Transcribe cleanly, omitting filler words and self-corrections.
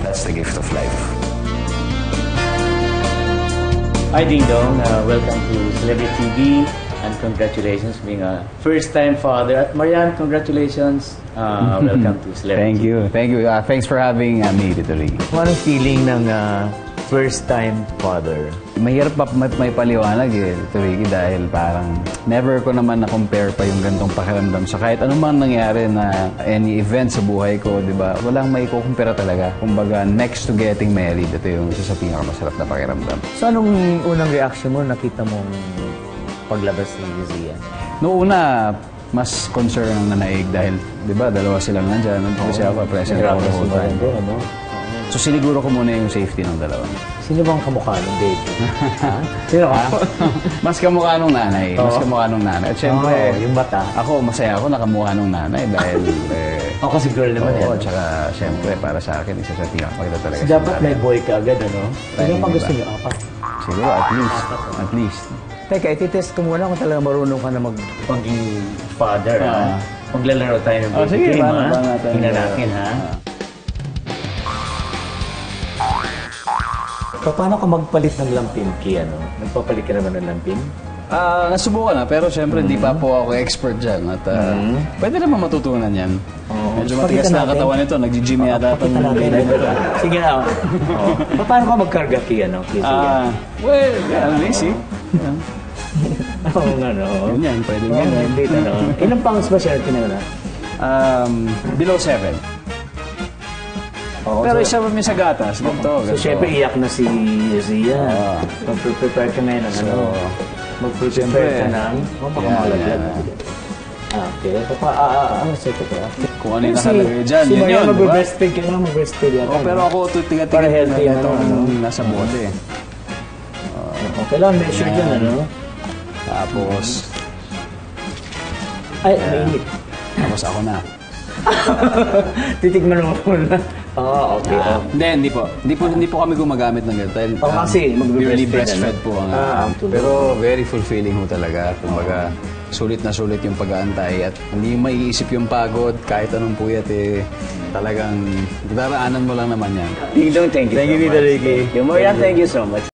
That's the gift of life. Hi, Ding Dong. Welcome to Celebrity TV, and congratulations being a first-time father. At Marian, congratulations. Welcome to Celebrity. Thank you. Thanks for having me, Tito Ricky. Anong feeling ng first-time father? Mahirap pa may paliwanag Tito Ricky, dahil parang never ko naman na-compare pa yung gantong pakiramdam. So kahit anumang nangyari na any event sa buhay ko, di ba, walang may kukumpira talaga. Kumbaga, next to getting married, ito yung isa sa pinakamasarap na pakiramdam. So anong unang reaction mo nakita mong paglabas ni Zia? Noong una, mas concern ang nanaig dahil, di ba, dalawa silang nandyan. Kasi ako, present ako the whole time. So, siniguro ko muna yung safety ng dalawa. Sino bang kamukha ng baby? Sino ka? Mas kamukha nung nanay. Mas kamukha nung nanay. At syempre, yung bata. Ako, masaya ako nakamukha nung nanay dahil... Ako kasi girl naman yan. Oo, tsaka syempre, para sa akin, isa sa pinakapagda talaga. So, dapat may boy ka agad, ano? Ano pang gusto niyo? Apat? Siguro, at least. At least. Teka, ititest ko muna kung talaga marunong ka na maging father, ha? Maglalaro tayo ng baby sige, game, ha? natin. Tingnan natin, ha? Paano ka magpalit ng lampin, Ki, ano? Nagpapalit ka naman ng lampin? Nasubukan na, pero syempre hindi pa po ako expert dyan. At pwede naman matutunan yan. Medyo matigas na katawan nito. Nag-gym yata itong baby na ito. Sige na. Paano ka magkarga, Ki, ano? Well, easy. Oo nga, no? Yun yan, pwede nga. Ilang pounds ba siya tinanong? Below 7. Pero isa pa may sa gatas. So, syempre, iyak na si Zia. Mag-prepare ka ngayon ng ano? Mag-prepare ka ng mapakamalaga. Okay. Set ko. Kung ano yung nakalagay dyan, yun yun, di ba? mag-breastfeed ka na, mag-breastfeed yan. Pero ako tiga-tiga na itong nasa bote. Okay lang, measure dyan, ano? Tapos... Ay, mainit. Tapos ako na. Titigman mo muna. Okay. Hindi po kami gumagamit ng ganito. Kasi purely breastfed po ang pero very fulfilling ho talaga. Kumbaga, sulit na sulit yung pag-aantay at hindi maiisip yung pagod kahit anong puyat talagang daraanan mo lang naman yan. Ding Dong, thank you so much. Thank you, Marian, thank you so much.